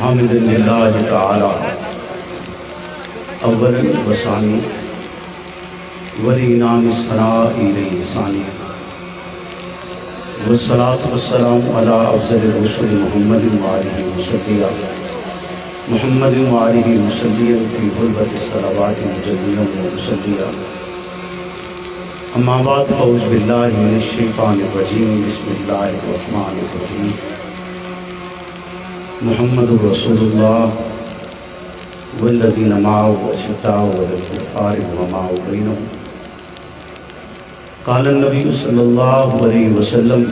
حامد للہ تعالی اولا و ثانی ولانعام الثناء الیہ ثانی والصلاة والسلام علی افضل الرسل محمد وآلہ وصحبہ محمد وآلہ وصحبہ فی حلوۃ الصلوات مجددا ومصلیا اما بعد فاعوذ باللہ من الشیطان الرجیم بسم اللہ الرحمن الرحیم محمد رسول اللہ والذین معه اشداء علی الکفار رحماء بینہم قال النبی صلی اللہ علیہ وسلم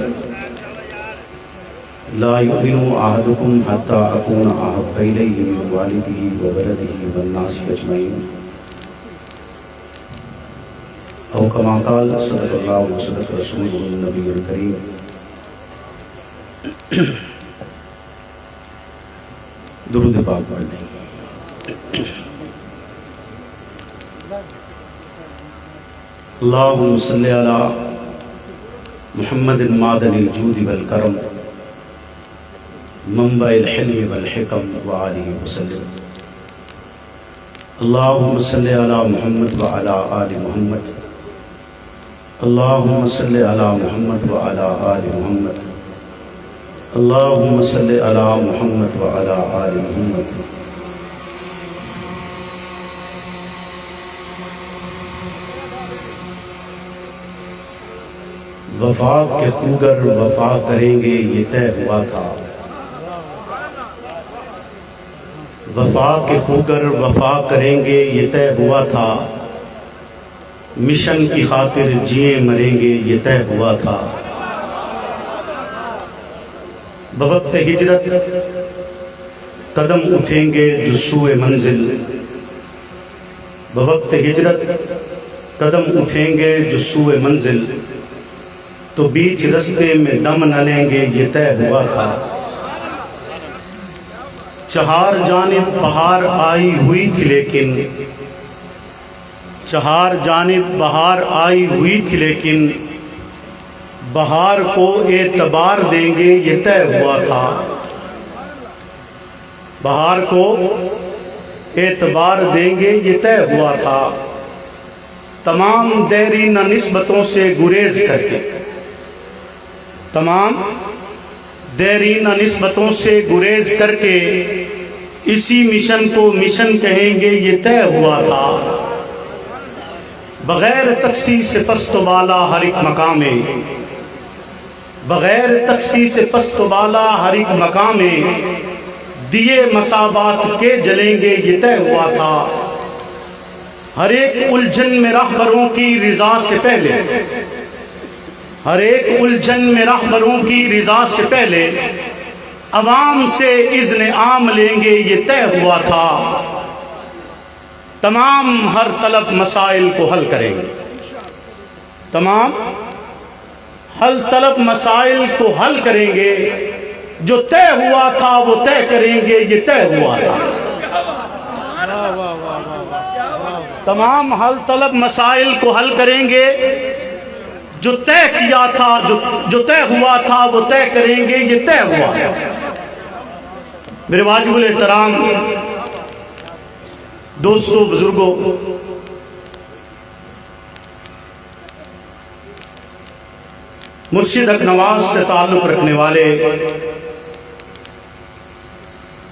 لا یؤمن احدکم حتی اکون احب الیہ من والدہ وولدہ والناس اجمعین او کما قال صلی اللہ علیہ وسلم رسول النبی الکریم۔ درود پاک پڑھ لیں۔ اللہم صلی علی محمد معدن الجود والکرم منبع الحلم والحکم وآلہ وسلم۔ اللہم صلی علی محمد وعلی آل محمد۔ اللہم صلی علی محمد وعلی آل محمد۔ اللہم صلی علی محمد وعلی آل محمد۔ وفا کے خوگر وفا کریں گے یہ طے ہوا تھا، وفا کے خوگر وفا کریں گے یہ طے ہوا تھا، مشن کی خاطر جیے مریں گے یہ طے ہوا تھا، بوقت ہجرت قدم اٹھیں گے جو سوئے منزل، بوقت ہجرت قدم اٹھیں گے جو سوئے منزل، تو بیچ رستے میں دم نہ لیں گے یہ طے ہوا تھا، چہار جانب بہار آئی ہوئی تھی لیکن چہار جانب بہار آئی ہوئی تھی لیکن بہار کو اعتبار دیں گے یہ طے ہوا تھا، بہار کو اعتبار دیں گے یہ طے ہوا تھا، تمام دیرینہ نسبتوں سے گریز کر کے تمام دیرینہ نسبتوں سے گریز کر کے اسی مشن کو مشن کہیں گے یہ طے ہوا تھا، بغیر تقسیس سے پست و بالا ہر ایک مقام میں، بغیر تقسیس سے پست و بالا ہر ایک مقام میں دیے مساوات کے جلیں گے یہ طے ہوا تھا، ہر ایک الجھن میں رہبروں کی رضا سے پہلے ہر ایک الجھن میں رہبروں کی رضا سے پہلے عوام سے اذن عام لیں گے یہ طے ہوا تھا، تمام ہر طلب مسائل کو حل کریں گے، تمام حل طلب مسائل کو حل کریں گے، جو طے ہوا تھا وہ طے کریں گے یہ طے ہوا تھا، تمام حل طلب مسائل کو حل کریں گے، جو طے کیا تھا جو طے ہوا تھا وہ طے کریں گے یہ طے ہوا تھا۔ میرے واجب الاحترام دوستو، بزرگوں، مرشد حق نواز سے تعلق رکھنے والے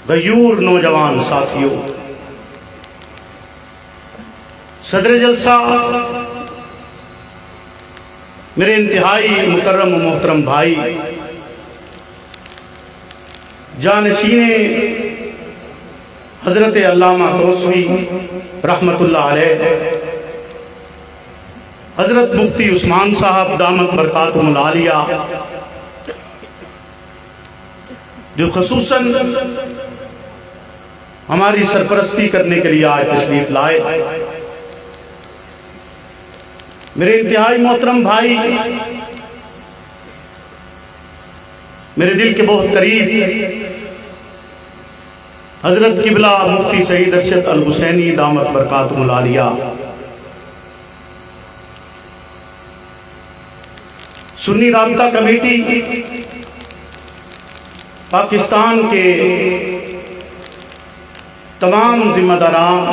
غیور نوجوان ساتھیوں، صدر جلسہ میرے انتہائی مکرم و محترم بھائی، جانشین حضرت علامہ توسوی رحمت اللہ علیہ، حضرت مفتی عثمان صاحب دامت برکاتہم العالیہ، جو خصوصاً ہماری سرپرستی کرنے کے لیے آج تشریف لائے، میرے انتہائی محترم بھائی، میرے دل کے بہت قریب حضرت قبلہ مفتی سعید ارشد الحسینی دامت برکاتہم العالیہ، سنی رابطہ کمیٹی پاکستان کے تمام ذمہ داران،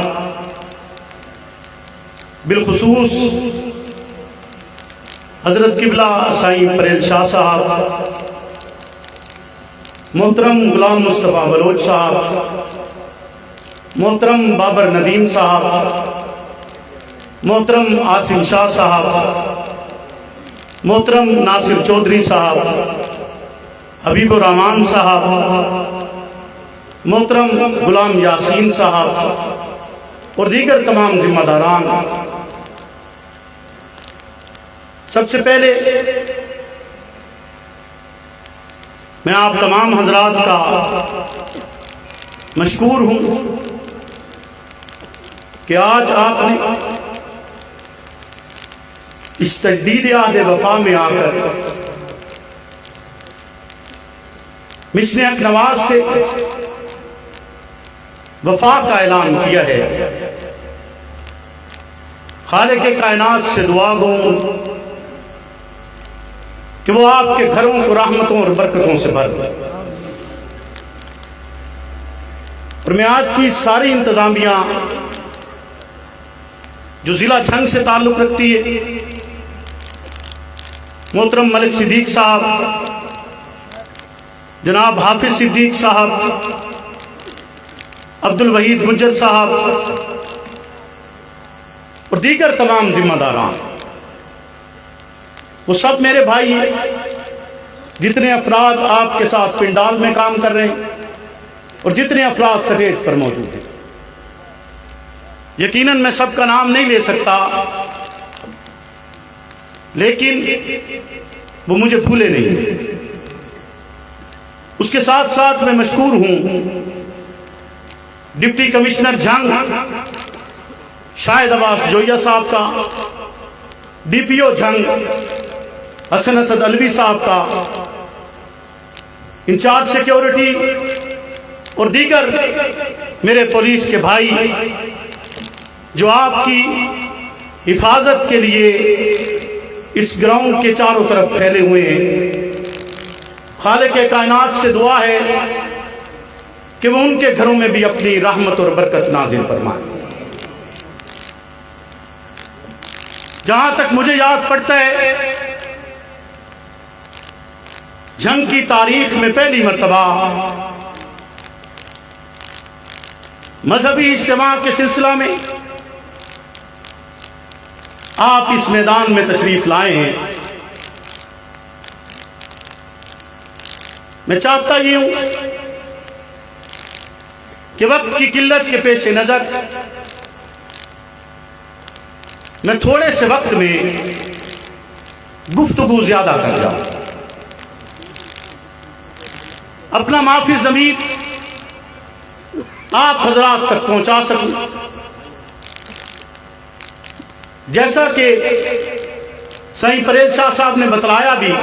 بالخصوص حضرت قبلہ سائیں پریل شاہ صاحب، محترم غلام مصطفیٰ بلوچ صاحب، محترم بابر ندیم صاحب، محترم عاصم شاہ صاحب، محترم ناصر چودھری صاحب، حبیب الرحمان صاحب، محترم غلام یاسین صاحب اور دیگر تمام ذمہ داران، سب سے پہلے میں آپ تمام حضرات کا مشکور ہوں کہ آج آپ نے اس تجدید عہد وفا میں آ کر مشن اکنواز سے وفا کا اعلان کیا ہے۔ خالق کائنات سے دعا گو کہ وہ آپ کے گھروں کو رحمتوں اور برکتوں سے بھر دے، اور میں آج کی ساری انتظامیہ جو ضلع جھنگ سے تعلق رکھتی ہے، محترم ملک صدیق صاحب، جناب حافظ صدیق صاحب، عبد الوحید گجر صاحب اور دیگر تمام ذمہ داران، وہ سب میرے بھائی ہیں۔ جتنے افراد آپ کے ساتھ پنڈال میں کام کر رہے ہیں اور جتنے افراد سٹیج پر موجود ہیں، یقیناً میں سب کا نام نہیں لے سکتا، لیکن وہ مجھے بھولے نہیں۔ اس کے ساتھ ساتھ میں مشکور ہوں ڈپٹی کمشنر جھنگ شاہد عباس جویہ صاحب کا، ڈی پی او جھنگ حسن اسد علوی صاحب کا، انچارج سیکیورٹی اور دیگر میرے پولیس کے بھائی جو آپ کی حفاظت کے لیے اس گراؤنڈ کے چاروں طرف پھیلے ہوئے ہیں۔ خالق کائنات سے دعا ہے کہ وہ ان کے گھروں میں بھی اپنی رحمت اور برکت نازل فرمائے۔ جہاں تک مجھے یاد پڑتا ہے، جنگ کی تاریخ میں پہلی مرتبہ مذہبی اجتماع کے سلسلہ میں آپ اس میدان میں تشریف لائے ہیں۔ میں چاہتا یہ ہوں کہ وقت کی قلت کے پیش نظر میں تھوڑے سے وقت میں گفتگو زیادہ کر جاؤں، اپنا معافی ضمیر آپ حضرات تک پہنچا سکوں۔ جیسا کہ سائیں پریل شاہ صاحب نے بتلایا بھی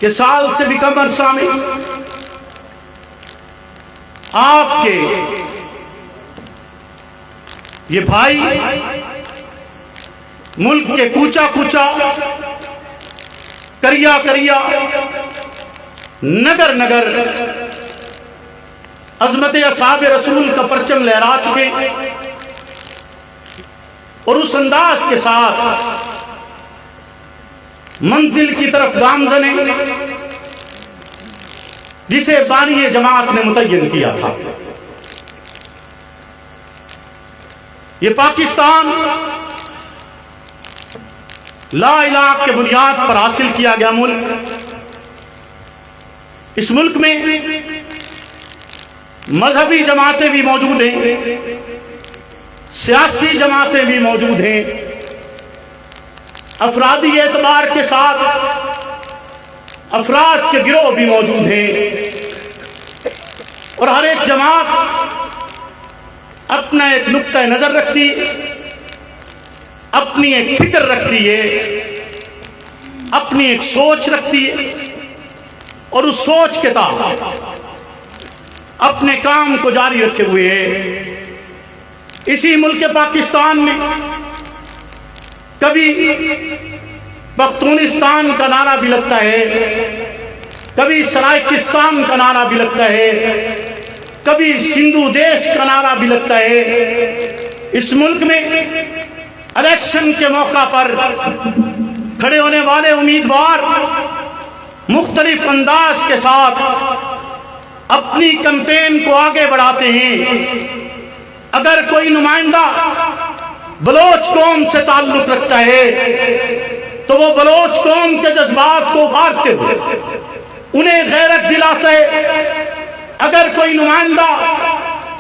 کہ سال سے بھی کم عرصہ میں آپ کے یہ بھائی ملک کے کوچا کوچا، کریا کریا، نگر نگر عظمت اصحاب رسول کا پرچم لہرا چکے، اور اس انداز کے ساتھ منزل کی طرف گامزنیں جسے بانی جماعت نے متعین کیا تھا۔ یہ پاکستان لا الہ کے بنیاد پر حاصل کیا گیا ملک، اس ملک میں مذہبی جماعتیں بھی موجود ہیں، سیاسی جماعتیں بھی موجود ہیں، افرادی اعتبار کے ساتھ افراد کے گروہ بھی موجود ہیں، اور ہر ایک جماعت اپنا ایک نقطہ نظر رکھتی، اپنی ایک فکر رکھتی ہے، اپنی ایک سوچ رکھتی ہے، اور اس سوچ کے تحت اپنے کام کو جاری رکھے ہوئے ہے۔ اسی ملک پاکستان میں کبھی پختونستان کا نعرہ بھی لگتا ہے، کبھی سرائکستان کا نعرہ بھی لگتا ہے، کبھی سندھو دیش کا نعرہ بھی لگتا ہے۔ اس ملک میں الیکشن کے موقع پر کھڑے ہونے والے امیدوار مختلف انداز کے ساتھ اپنی کمپین کو آگے بڑھاتے ہیں۔ اگر کوئی نمائندہ بلوچ قوم سے تعلق رکھتا ہے تو وہ بلوچ قوم کے جذبات کو ابھارتے ہوئے انہیں غیرت دلاتا ہے۔ اگر کوئی نمائندہ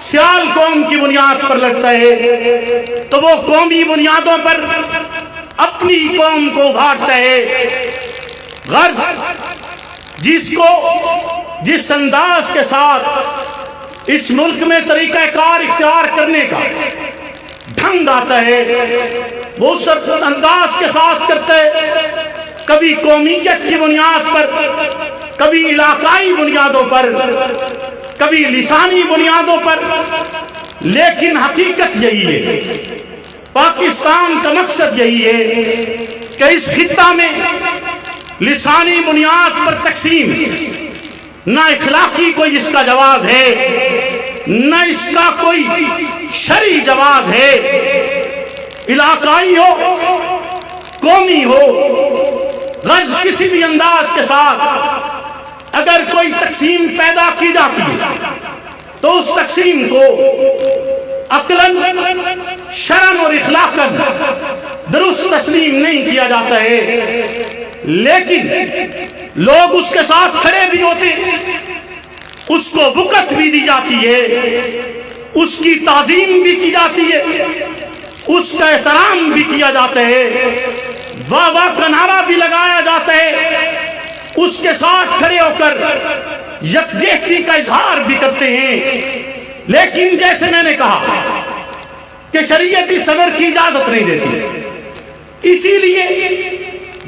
سیال قوم کی بنیاد پر لڑتا ہے تو وہ قومی بنیادوں پر اپنی قوم کو ابھارتا ہے۔ غرض جس انداز کے ساتھ اس ملک میں طریقہ کار اختیار کرنے کا ڈھنگ آتا ہے وہ اس انداز کے ساتھ کرتا ہے، کبھی قومیت کی بنیاد پر، کبھی علاقائی بنیادوں پر، کبھی لسانی بنیادوں پر۔ لیکن حقیقت یہی ہے، پاکستان کا مقصد یہی ہے کہ اس خطہ میں لسانی بنیاد پر تقسیم نہ اخلاقی کوئی اس کا جواز ہے، نہ اس کا کوئی شرعی جواز ہے۔ علاقائی ہو، قومی ہو، غرض کسی بھی انداز کے ساتھ اگر کوئی تقسیم پیدا کی جاتی ہے تو اس تقسیم کو عقلاً، شرعاً اور اخلاقاً درست تسلیم نہیں کیا جاتا ہے، لیکن لوگ اس کے ساتھ کھڑے بھی ہوتے، اس کو وقت بھی دی جاتی ہے، اس کی تعظیم بھی کی جاتی ہے، اس کا احترام بھی کیا جاتا ہے، واہ واہ کا نعرہ بھی لگایا جاتا ہے، اس کے ساتھ کھڑے ہو کر یکجہتی کا اظہار بھی کرتے ہیں۔ لیکن جیسے میں نے کہا کہ شریعتی صبر کی اجازت نہیں دیتی، اسی لیے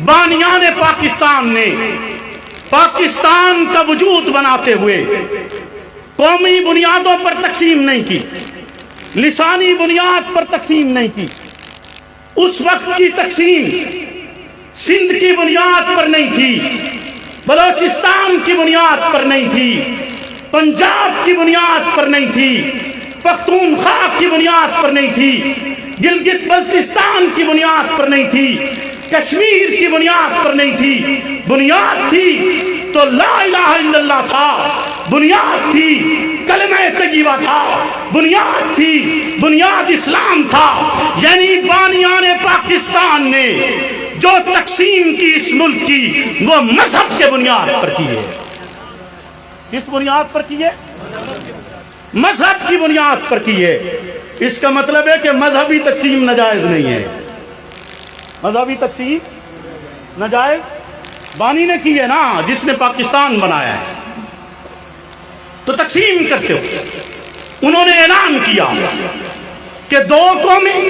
بانیان پاکستان نے پاکستان کا وجود بناتے ہوئے قومی بنیادوں پر تقسیم نہیں کی، لسانی بنیاد پر تقسیم نہیں کی۔ اس وقت کی تقسیم سندھ کی بنیاد پر نہیں تھی، بلوچستان کی بنیاد پر نہیں تھی، پنجاب کی بنیاد پر نہیں تھی، پختونخوا کی بنیاد پر نہیں تھی، گلگت بلتستان کی بنیاد پر نہیں تھی، کشمیر کی بنیاد پر نہیں تھی۔ بنیاد تھی تو لا الہ الا اللہ تھا، بنیاد تھی کلمہ طیبہ تھا، بنیاد تھی بنیاد اسلام تھا۔ یعنی بانیان پاکستان نے جو تقسیم کی اس ملک کی وہ مذہب کے بنیاد پر کی ہے۔ کس بنیاد پر کی ہے؟ مذہب کی بنیاد پر کی ہے۔ اس کا مطلب ہے کہ مذہبی تقسیم ناجائز نہیں ہے، مذہبی تقسیم ناجائز بانی نے کی ہے نا، جس نے پاکستان بنایا ہے۔ تو تقسیم کرتے ہو انہوں نے اعلان کیا کہ دو قومیں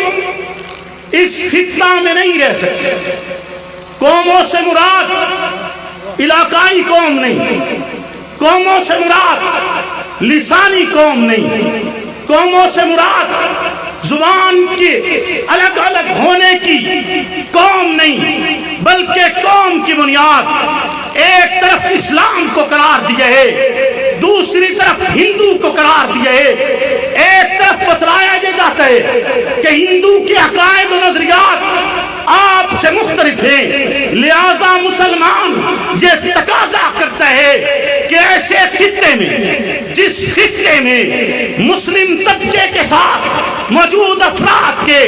اس خطہ میں نہیں رہ سکتے۔ قوموں سے مراد علاقائی قوم نہیں، قوموں سے مراد لسانی قوم نہیں، قوموں سے مراد زبان کے الگ الگ ہونے کی قوم نہیں، بلکہ قوم کی بنیاد ایک طرف اسلام کو قرار دیا ہے، دوسری طرف ہندو کو قرار دیا ہے۔ ایک طرف بتلایا یہ جاتا ہے کہ ہندو کے عقائد و نظریات آپ سے مختلف ہیں، لہذا مسلمان یہ تقاضا کرتا ہے کہ ایسے خطے میں، جس خطے میں مسلم طبقے کے ساتھ موجود افراد کے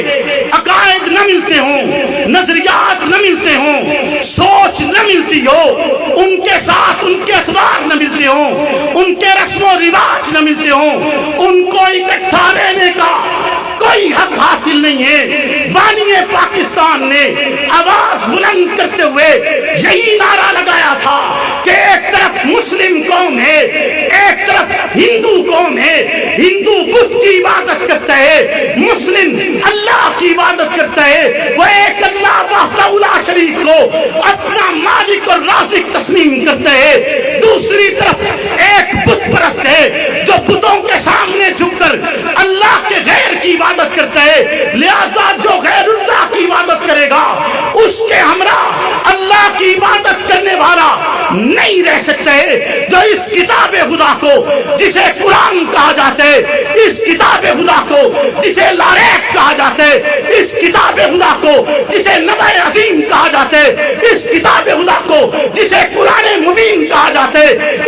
عقائد نہ ملتے ہوں، نظریات نہ ملتے ہوں، سوچ نہ ملتی ہو، ان کے ساتھ ان کے اخبار نہ ملتے ہوں، ان کے رسم و رواج نہ ملتے ہوں، ان کو اکٹھا رہنے کا کوئی حق حاصل نہیں ہے۔ بانی پاکستان نے آواز بلند کرتے ہوئے یہی نعرہ لگایا تھا کہ ایک طرف مسلم قوم ہے، ایک طرف ہندو قوم ہے۔ ہندو بدھ کی عبادت کرتا ہے، مسلم اللہ کی عبادت کرتا ہے، وہ ایک اللہ وحدہ لا شریک کو اپنا مالک اور رازق تسلیم کرتا ہے۔ دوسری طرف ایک بت پرست ہے جو بتوں کے سامنے جھک کر اللہ کے غیر کی عبادت کرتا ہے، لہذا جو غیر اللہ کی عبادت کرے گا اس کے ہمراہ اللہ کی عبادت کرنے والا نہیں نہیں رہ سکتے جو اس کتاب خدا کو جسے قرآن کہا جاتے، اس کتاب خدا کو جسے لاریک کہا جاتے، اس کتاب خدا کو جسے نبع عظیم کہا جاتے، اس کتاب خدا کو جسے قرآن مبین کہا جاتے،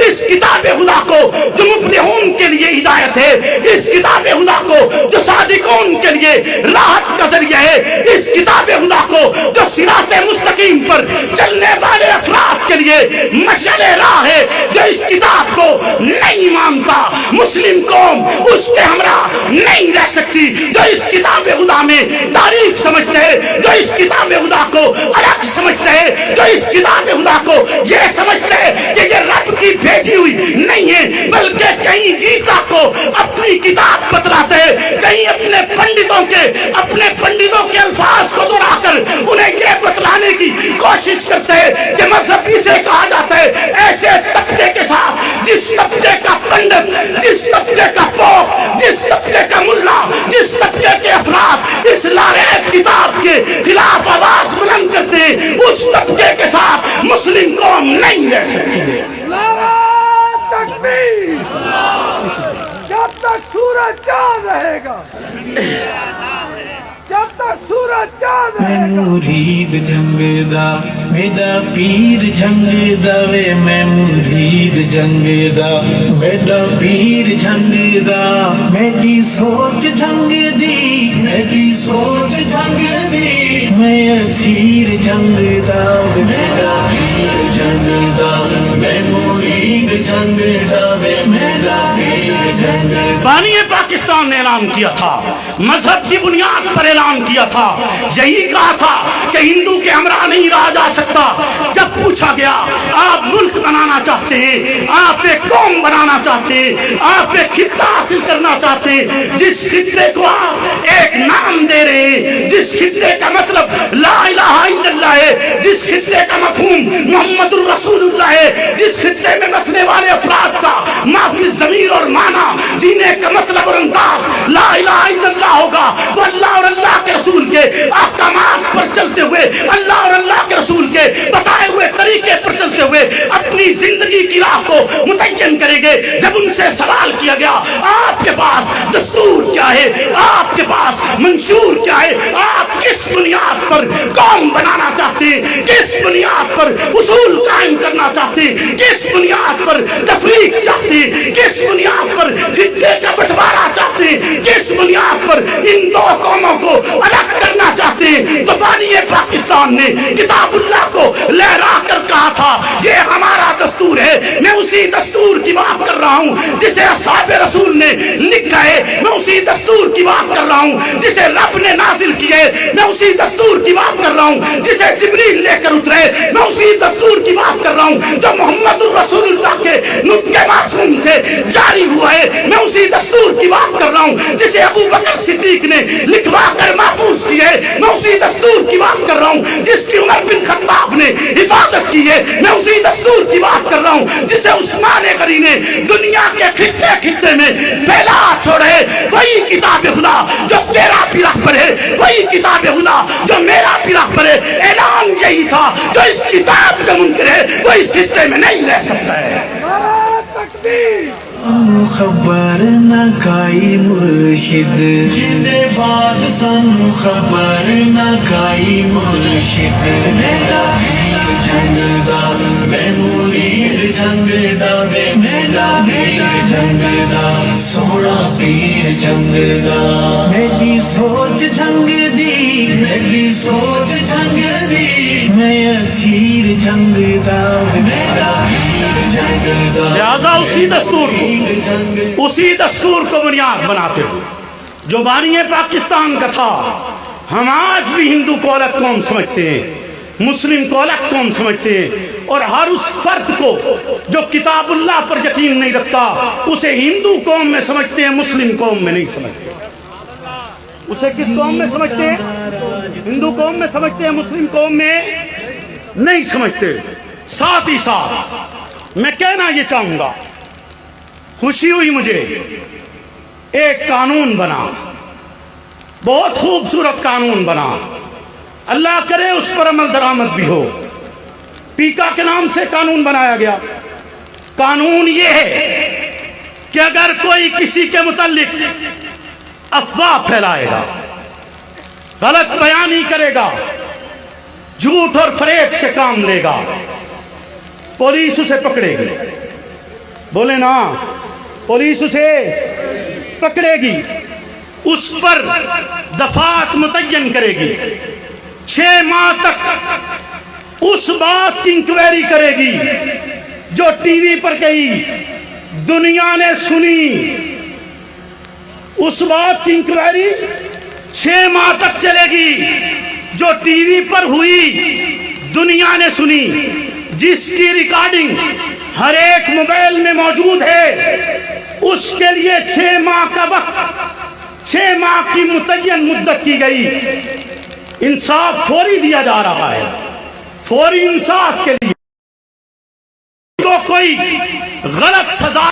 اس کتاب خدا کو جو مفلحون کے لیے ہدایت ہے، اس کتاب خدا کو جو صادقون کے لیے راحت کا ذریعہ ہے، اس کتاب خدا کو جو صراط مستقیم پر چلنے والے افراد کے لیے مشعل راہ ہے، جو اس کتاب کو نہیں مانتا مسلم قوم اس کے ہمراہ نہیں رہ سکتی، جو اس کتاب خدا میں تاریخ سمجھتے ہیں، جو اس کتاب خدا کو الگ سمجھتے ہیں، جو اس کتاب خدا کو یہ سمجھتے ہیں کہ یہ رب کی بھیجی ہوئی نہیں ہے، بلکہ کہیں گیتا کو اپنی کتاب بتلاتے ہیں، کہیں اپنے پنڈتوں کے الفاظ کو دہرا کر انہیں یہ بتلانے کی کوشش کرتے ہیں کہ مذہب سے کہا جاتا ہے ایسے طبقے کے ساتھ جس طبقے کا پنڈت، جس طبقے کا پوپ، جس طبقے کا ملا، جس طبقے کے افراد اس لاریب کتاب کے خلاف آواز بلند کرتے ہیں، اس طبقے کے ساتھ مسلم قوم نہیں رہ سکتی۔ نعرہ تکبیر! جب تک سورج چاند رہے گا، جب تک سورج چاند رہے گا، میں مرید جنگ دا میرا پیر جنگ دا وے، میں مرید جنگ دا میرا پیر جنگ دا، میری سوچ جنگ دی، میری سوچ جنگ دی، میں اسیر جنگ دا میرا پیر جنگ دا، میں مرید جنگ دا وے، میرا پیر جنگ دا۔ بانی پاکستان نے اعلان کیا تھا، مذہب کی بنیاد پر اعلان کیا تھا، یہی کہا تھا کہ ہندو کے ہمراہ نہیں رہا جا سکتا۔ جب پوچھا گیا آپ ملک بنانا چاہتے ہیں، آپ ایک قوم بنانا چاہتے ہیں، آپ ایک خطہ حاصل کرنا چاہتے ہیں، جس خطے کو آپ ایک نام دے رہے ہیں، جس خطے کا مطلب لا الہ الا اللہ ہے، جس خطے کا مفہوم محمد الرسول اللہ ہے، جس خطے میں بسنے والے افراد کا معافی ضمیر اور معنی جینے کا مطلب اور انداز لا الہ الا اللہ ہوگا، تو اللہ اور اللہ کے رسول کے احکامات پر چلتے ہوئے، اللہ اور اللہ کے رسول کے بتائے ہوئے طریقے پر چلتے ہوئے اپنی زندگی کی راہ کو متعین کریں گے۔ جب ان سے سوال کیا گیا آپ کے پاس دستور کیا ہے، آپ کے پاس منشور کیا ہے، آپ کس بنیاد پر قوم بنانا چاہتے ہیں، کس بنیاد پر اصول قائم کرنا چاہتے ہیں، کس بنیاد پر تفریق چاہتے ہیں، کس بنیاد پر خطے کا بٹوارا چاہتے ہیں، کس بنیاد پر ان دو قوموں کو الگ کرنا چاہتے ہیں، تو بانی پاکستان نے کتاب اللہ کو لہرا کر کہا تھا یہ ہمارا دستور ہے۔ میں اسی دستور کی بات کر رہا ہوں جسے اصحاب رسول نے لکھا ہے، میں اسی دستور کی بات کر رہا ہوں جسے رب نے نازل کیا ہے، میں اسی دستور کی بات کر رہا ہوں جسے جبریل لے کر اترے، میں اسی دستور کی بات کر رہا ہوں جو محمد الرسول اللہ کے نطق معصوم سے جاری ہوا ہے، میں اسی دستور کی بات کر رہا ہوں جسے ابو بکر صدیق نے لکھوا کر محفوظ کی ہے، میں اسی دستور کی بات کر رہا ہوں جس کی عمر بن خطاب نے حفاظت کی ہے، میں اسی دستور کی بات کر رہا ہوں جسے عثمان غنی نے دنیا کے خطے خطے میں پھیلا چھوڑے۔ وہی کتاب خدا جو تیرا بھی راہ پر ہے، وہی کتاب خدا جو میرا بھی راہ پر ہے۔ اعلان یہی تھا جو اس کتاب کا منکر ہے وہ اس خطے میں نہیں رہ سکتا ہے۔ نعرہ تکبیر! سانو خبر نہ کائی مرشد جندے بعد، سانو خبر نہ کائی مرشد، میرا پیر جنگ دا میں مرید جنگ دا وے، میرا پیر جنگ دا سونا پیر جنگ دا، میری سوچ جنگ دی، میری سوچ جنگ دی، میں اسیر جنگ دا میرا پیر جنگ دا۔ لہذا اسی دستور کو بنیاد بناتے ہوئے جو بانی پاکستان کا تھا، ہم آج بھی ہندو کو الگ قوم سمجھتے ہیں، مسلم کو الگ قوم سمجھتے ہیں، اور ہر اس فرد کو جو کتاب اللہ پر یقین نہیں رکھتا اسے ہندو قوم میں سمجھتے ہیں، مسلم قوم میں نہیں سمجھتے۔ اسے کس قوم میں سمجھتے ہیں؟ ہندو قوم میں سمجھتے ہیں، مسلم قوم میں نہیں سمجھتے۔ ساتھ ہی ساتھ میں کہنا یہ چاہوں گا، خوشی ہوئی مجھے ایک قانون بنا، بہت خوبصورت قانون بنا، اللہ کرے اس پر عمل درآمد بھی ہو۔ پیکا کے نام سے قانون بنایا گیا. قانون یہ ہے کہ اگر کوئی کسی کے متعلق افواہ پھیلائے گا، غلط بیانی کرے گا، جھوٹ اور فریب سے کام لے گا، پولیس اسے پکڑے گی. بولے نا، پولیس اسے پکڑے گی، اس پر دفعات متعین کرے گی، 6 ماہ تک اس بات کی انکوائری کرے گی جو ٹی وی پر کہی، دنیا نے سنی. اس بات کی انکوائری 6 ماہ تک چلے گی جو ٹی وی پر ہوئی، دنیا نے سنی، جس کی ریکارڈنگ ہر ایک موبائل میں موجود ہے. اس کے لیے 6 ماہ کا وقت، 6 ماہ کی متعین مدت کی گئی. انصاف فوری دیا جا رہا ہے، فوری انصاف کے لیے تو کوئی غلط سزا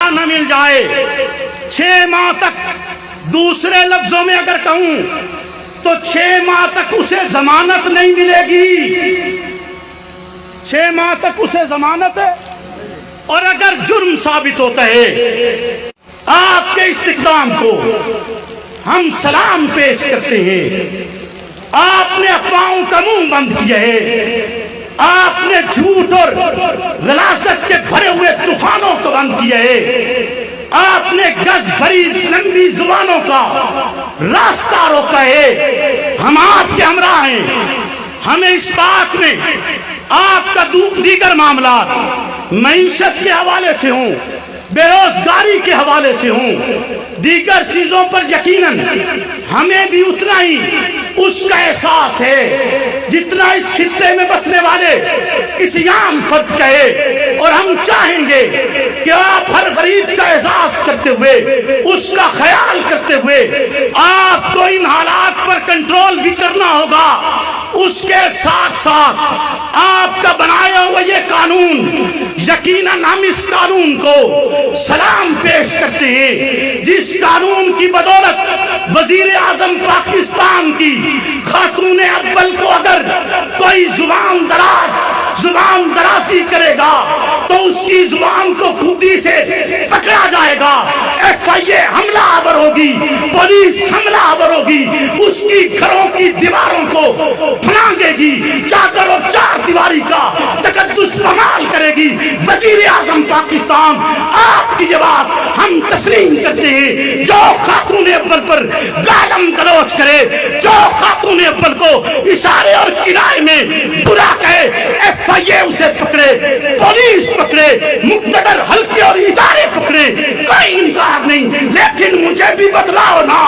نہ مل جائے. 6 ماہ تک، دوسرے لفظوں میں اگر کہوں تو 6 ماہ تک اسے ضمانت نہیں ملے گی. 6 ماہ تک اسے ضمانت ہے. اور اگر جرم ثابت ہوتا ہے، آپ کے اس اقدام کو ہم سلام پیش کرتے ہیں. آپ نے افواہوں کا منہ بند کیا ہے، آپ نے جھوٹ اور غلاظت کے بھرے ہوئے طوفانوں کو بند کیا ہے، آپ نے گز بھری لمبی زبانوں کا راستہ روکا ہے. ہم آپ کے ہمراہ ہیں. ہمیں اس بات میں آپ کا دیگر معاملات معیشت کے حوالے سے ہوں، بے روزگاری کے حوالے سے ہوں، دیگر چیزوں پر یقیناً ہمیں بھی اتنا ہی اس کا احساس ہے جتنا اس خطے میں بسنے والے کسی عام فرد کا ہے. اور ہم چاہیں گے کہ آپ ہر غریب کا احساس کرتے ہوئے، اس کا خیال کرتے ہوئے، آپ کو ان حالات پر کنٹرول بھی کرنا ہوگا. اس کے ساتھ ساتھ آپ کا بنایا ہوا یہ قانون، یقیناً ہم اس قانون کو سلام پیش کرتے ہیں، جس قانون کی بدولت وزیر اعظم پاکستان کی خاتون اول کو اگر کوئی زبان درازی کرے گا تو اس کی زبان کو خودی سے پکڑا جائے گا. FIA حملہ آور ہوگی، پولیس حملہ آور ہوگی، اس کی گھروں کی دیواروں کو پھلانگے گی، چادر اور 4 دیواری کا تقدس پامال کرے گی. وزیر اعظم پاکستان، آپ کی یہ بات ہم تسلیم کرتے ہیں. جو خاتون اول پر گالم گلوچ کرے، جو خاتون اول کو اشارے اور کنائے میں برا کہے، FIA اسے پکڑے، پولیس پکڑے، مقتدر حلقے اور ادارے پکڑے، کوئی انکار نہیں. لیکن مجھے بھی بتلاؤ نا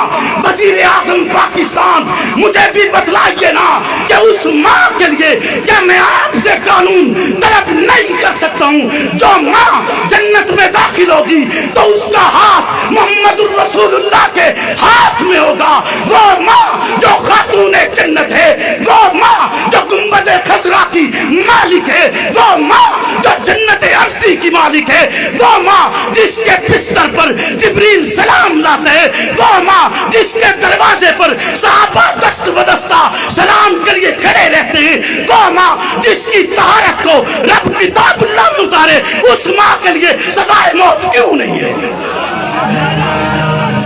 وزیر اعظم پاکستان، مجھے بھی بتلائیے نا کہ اس ماں کے لیے کیا میں آپ سے قانون طلب نہیں کر سکتا ہوں؟ جو ماں جنت میں داخل ہوگی تو اس کا ہاتھ محمد الرسول اللہ کے ہاتھ میں ہوگا. وہ ماں جو خاتون جنت ہے، وہ ماں جو گنبد خضرا کی مالک ہے، وہ ماں جو جنت عرصی کی مالک ہے، وہ ماں جس کے بستر پر جبریل سلام لاتا ہے، وہ ماں جس کے دروازے پر صحابہ دست بدستہ سلام کے لیے کھڑے رہتے ہیں، وہ ماں جس کی طہارت کو رب کتاب اللہ میں اتارے، اس ماں کے لیے سزائے موت کیوں نہیں ہے؟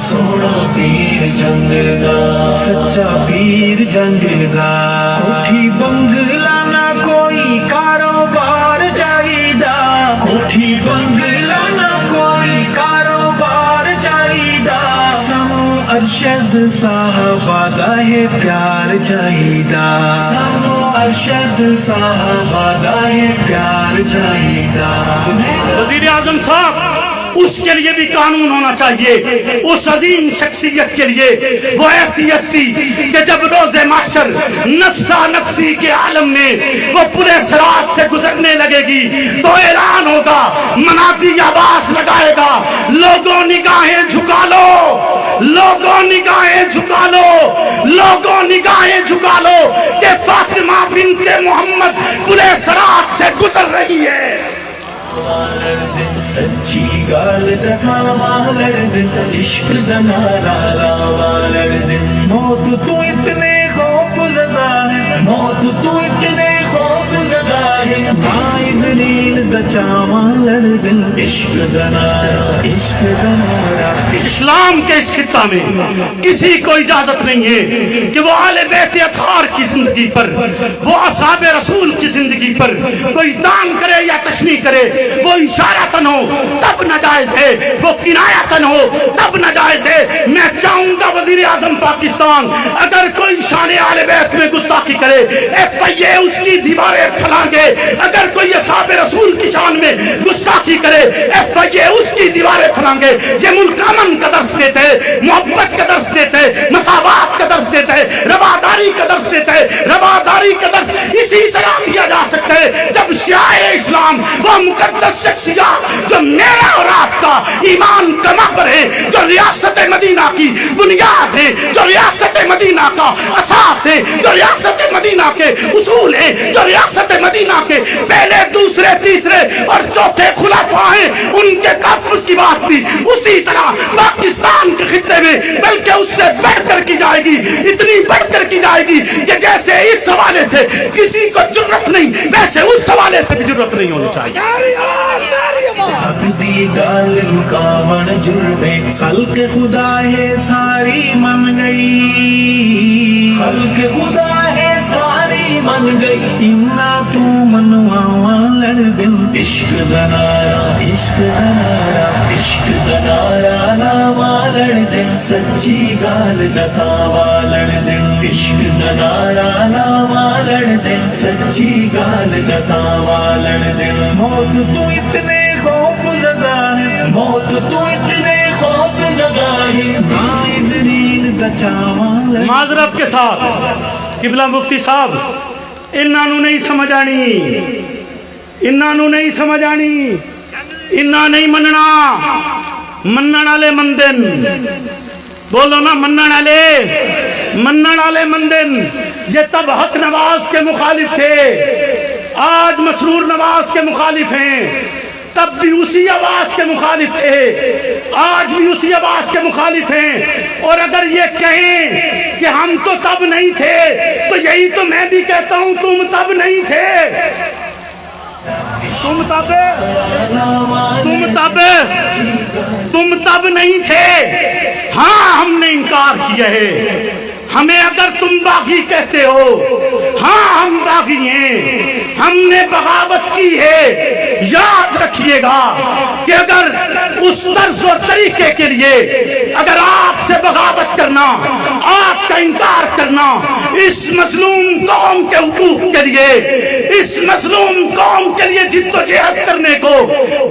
سونا پیر جنگ دا، سچا پیر جنگ دا، کوٹھی بنگلہ نہ کوئی کاروبار چاہیدا، کوٹھی بنگلہ نہ کوئی کاروبار چاہیدا، سانو ارشد صاحبہ دا ہے پیار چاہیدا، سانو ارشد صاحبہ دا ہے پیار چاہیدا. وزیر اعظم صاحب، اس کے لیے بھی قانون ہونا چاہیے. اس عظیم شخصیت کے لیے وہ ایسی ہستی کہ جب روز محشر نفسا نفسی کے عالم میں وہ پورے صراط سے گزرنے لگے گی تو اعلان ہوگا، منادی آواز لگائے گا، لوگوں نگاہیں جھکا لو، لوگوں نگاہیں جھکا لو، لوگوں نگاہیں جھکا لو کہ فاطمہ بنت محمد پورے صراط سے گزر رہی ہے. سچی گال دساں والردن، عشق دا نعرہ لا والردن، موت تو اتنے خوف زدہ ہے، موت تو اتنے خوف ہے مائی دلیل دچاواں لڑ دن عشق دنارا عشق دنارا اسلام کے اس خطہ میں کسی کو اجازت نہیں ہے کہ وہ آل بیت اطہار کی زندگی پر، وہ اصحاب رسول کی زندگی پر کوئی دان کرے یا تشمیع کرے. وہ اشارتاً ہو تب ناجائز ہے، وہ کنایتاً ہو تب ناجائز ہے. میں چاہوں گا وزیر اعظم پاکستان اگر کوئی شان آل بیت میں گستاخی کرے FIA اس کی دیواریں پھلانگے. اگر کوئی اصحاب رسول کی شان میں گستاخی کرے FIA اس کی دیواریں پھلانگے. یہ ملک امن کا درس دیتے ہیں، محبت کا درس دیتے ہیں، مساوات کا درس دیتے ہیں، رواداری کا درس دیتے ہیں. رواداری کا درس اسی طرح دیا جا سکتا ہے جب شعائر اسلام، وہ مقدس شخصیات جو میرا اور آپ کا ایمان کا محور ہے، جو ریاست مدینہ کی بنیاد ہے، جو ریاست مدینہ کا اساس ہے، جو ریاست مدینہ کے اصول ہیں، جو ریاست مدینہ کے پہلے دوسرے تیسرے اور چوتھے خلفاء ہیں، ان کے تحفظ کی بات بھی اسی طرح پاکستان کے خطے میں بلکہ اس سے بڑھ کر کی جائے گی. اتنی بڑھ کر کی جائے گی کہ جیسے اس حوالے سے کسی کو جرأت نہیں، ویسے اس حوالے سے بھی جرأت نہیں ہونی چاہیے. میری آواز میری آواز حق دی گال رکاوٹ جرمے خلق خدا ہے ساری من گئی، خلق خدا ہے ساری من گئی. سینا تو منواواں لڑ دن عشق دنارا عشق دنارا عشق دنارا ناواں لڑ دن سچی گال دساواں لڑ دن عشق دنارا ناواں لڑ دن سچی گال دساواں لڑ دن. موت تو اتنے خوف زدہ ہے، موت تو اتنے خوف زدہ ہے مائی دلیل دچاواں لڑ. معذرت کے ساتھ قبلہ مفتی صاحب انہاں نوں نہیں سمجھ آنی، انہاں نوں نہیں سمجھ آنی، انہاں نہیں مننا. منن والے مندن بولو نا، منن والے مندن. یہ تب حق نواز کے مخالف تھے، آج مسرور نواز کے مخالف ہیں. تب بھی اسی آواز کے مخالف تھے، آج بھی اسی آواز کے مخالف ہیں. اور اگر یہ کہیں کہ ہم تو تب نہیں تھے تو یہی تو میں بھی کہتا ہوں، تم تب نہیں تھے. تم تب نہیں تھے. ہاں ہم نے انکار کیا ہے. ہمیں اگر تم باغی کہتے ہو، ہاں ہم باغی ہیں، ہم نے بغاوت کی ہے. یاد رکھیے گا کہ اگر اس طرز و طریقے کے لیے اگر آپ سے بغاوت کرنا، آپ کا انکار کرنا، اس مظلوم قوم کے حقوق کے لیے، اس مظلوم قوم کے لیے جد و جہد کرنے کو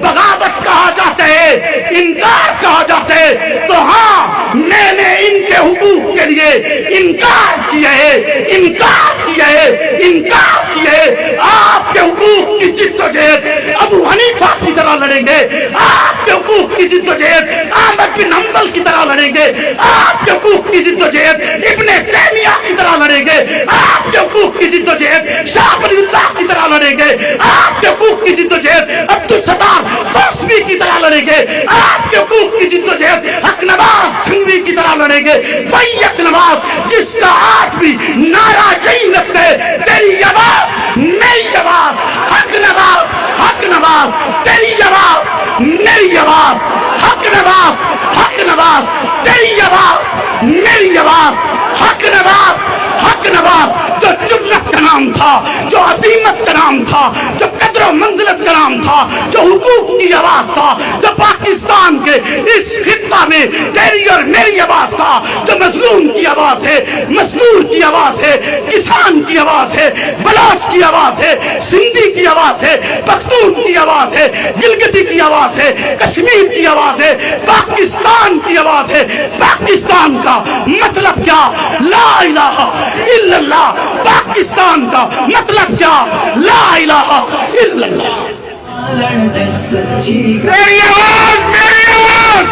بغاوت کہا جاتا ہے، انکار کہا جاتا ہے، تو ہاں میں نے ان کے حقوق کے لیے انکار کیا ہے، انکار کیا ہے، انکار کیا ہے. آپ کے حقوق کی جد و جہد ابو حنیفہ کی طرح لڑیں گے، آپ کے حقوق کی جد و جہد احمد بن حنبل کی طرح لڑیں گے، آپ کے حقوق کی جد و جہد ابن تیمیہ کی طرح لڑیں گے، آپ کے حقوق کی جد و جہد شاہ ولی اللہ کی طرح لڑیں گے، آپ کے حقوق کی جد و جہد عبدالستار توسوی کی طرح لڑیں گے، آپ کے حقوق کی جد و جہد حق نواز جھنگوی کی طرح لڑیں گے. وہی حق نواز جس کا آج بھی نعرہ یہی لگتا ہے، تیری آواز میری آواز، حق نواز، حق نواز، تیری آواز میری آواز، حق نواز، حق نواز، تیری آواز میری آواز، حق نواز، حق نواز. جو جرأت کا نام تھا، جو عظیمت کا نام تھا، جو قدر و منزلت کا نام تھا، جو حقوق کی آواز تھا، جو پاکستان کے اس خطہ میں تیری اور میری آواز تھا، جو مظلوم کی آواز ہے، مزدور کی آواز ہے، کسان کی آواز ہے، بلوچ کی آواز ہے، سندھی کی آواز ہے، پختون کی آواز ہے، گلگتی کی آواز ہے، کشمیر کی آواز ہے، پاکستان کی آواز ہے. پاکستان کا مطلب کیا؟ لا الہ الا اللہ. پاکستان کا مطلب کیا؟ لا الہ الا اللہ. میری آواز، میری آواز.